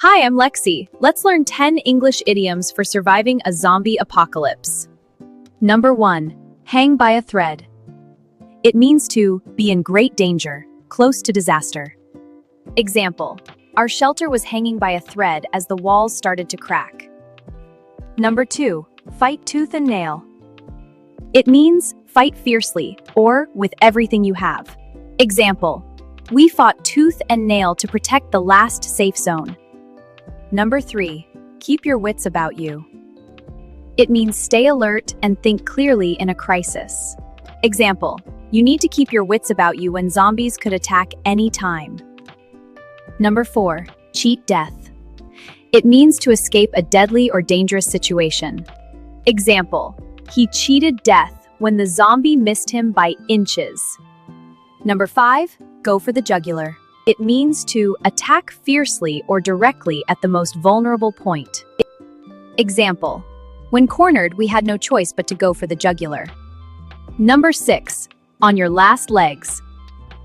Hi, I'm Lexi. Let's learn 10 English idioms for surviving a zombie apocalypse. Number 1. Hang by a thread. It means to be in great danger, close to disaster. Example: our shelter was hanging by a thread as the walls started to crack. Number 2. Fight tooth and nail. It means fight fiercely or with everything you have. Example: we fought tooth and nail to protect the last safe zone. Number 3. Keep your wits about you. It means stay alert and think clearly in a crisis. Example: you need to keep your wits about you when zombies could attack any time. Number 4. Cheat death. It means to escape a deadly or dangerous situation. Example: he cheated death when the zombie missed him by inches. Number 5. Go for the jugular. It means to attack fiercely or directly at the most vulnerable point. Example: when cornered, we had no choice but to go for the jugular. Number 6. On your last legs.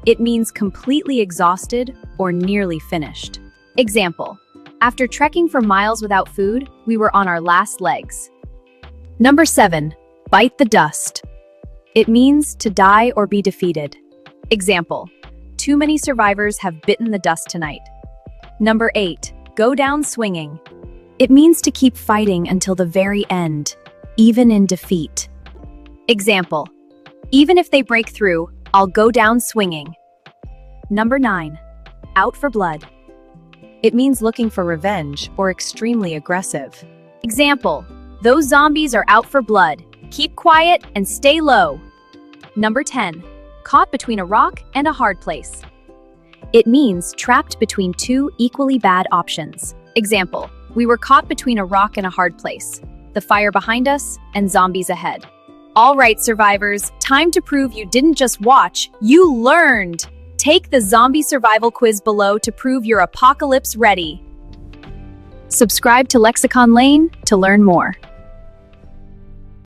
It means completely exhausted or nearly finished. Example: after trekking for miles without food, we were on our last legs. Number 7. Bite the dust. It means to die or be defeated. Example: too many survivors have bitten the dust tonight. Number 8. Go down swinging. It means to keep fighting until the very end, even in defeat. Example: even if they break through, I'll go down swinging. Number 9. Out for blood. It means looking for revenge or extremely aggressive. Example: those zombies are out for blood. Keep quiet and stay low. Number 10. Caught between a rock and a hard place. It means trapped between two equally bad options. Example: we were caught between a rock and a hard place. The fire behind us and zombies ahead. All right, survivors, time to prove you didn't just watch, you learned! Take the zombie survival quiz below to prove you're apocalypse ready. Subscribe to Lexicon Lane to learn more.